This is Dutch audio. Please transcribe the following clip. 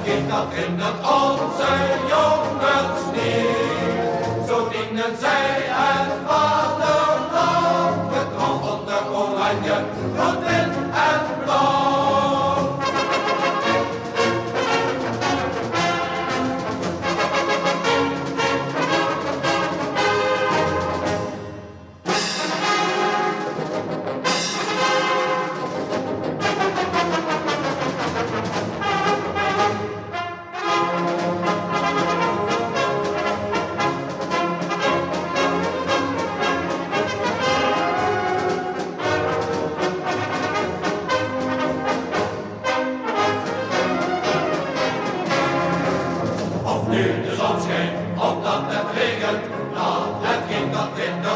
ging dat in het onze jongens niet. Zo dienen zij het vaderland, het rand van de oranje, rood, wit en blauw. Nu de zon schijnt, omdat het regent, laat het kind dat in de